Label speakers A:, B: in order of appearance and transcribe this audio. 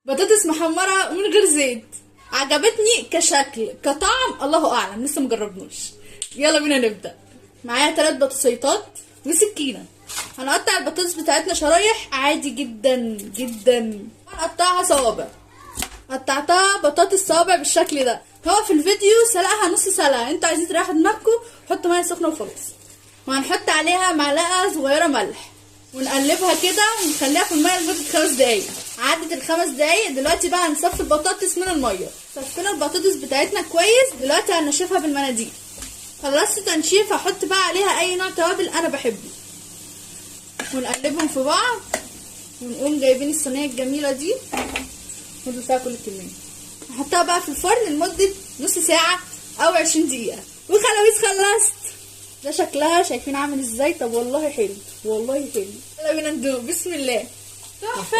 A: بطاطس محمرة من غير زيت. عجبتني كشكل، كطعم الله اعلم، لسه مجربنوش. يلا بينا نبدأ. معايا 3 بطاطسيطات وسكينة. هنقطع البطاطس بتاعتنا شرايح عادي جدا جدا. هنقطعها صوابع. قطعتها بطاطس صوابع بالشكل ده. هو في الفيديو سلقها نص سلقة، انتوا عايزين تريحوا دماغكم حطوا ميه سخنة وخلاص. وهنحط عليها معلقة صغيرة ملح ونقلبها كده ونخليها في الميه لمدة 5 دقايق. عدت ال5 دقايق، دلوقتي بقى هنصفي البطاطس من الميه. صفينا البطاطس بتاعتنا كويس، دلوقتي هنشفها بالمناديل. خلصت تنشيف، هحط بقى عليها اي نوع توابل انا بحبه ونقلبهم في بعض. ونقوم جايبين الصينيه الجميله دي ونحط فيها كل الكميه. هحطها بقى في الفرن لمده نص ساعه او 20 دقيقه. وخلاص خلصت. ده شكلها شايفين عامل ازاي؟ طب والله حلو، والله حلو. يلا بينا ندوق. بسم الله. تحفه.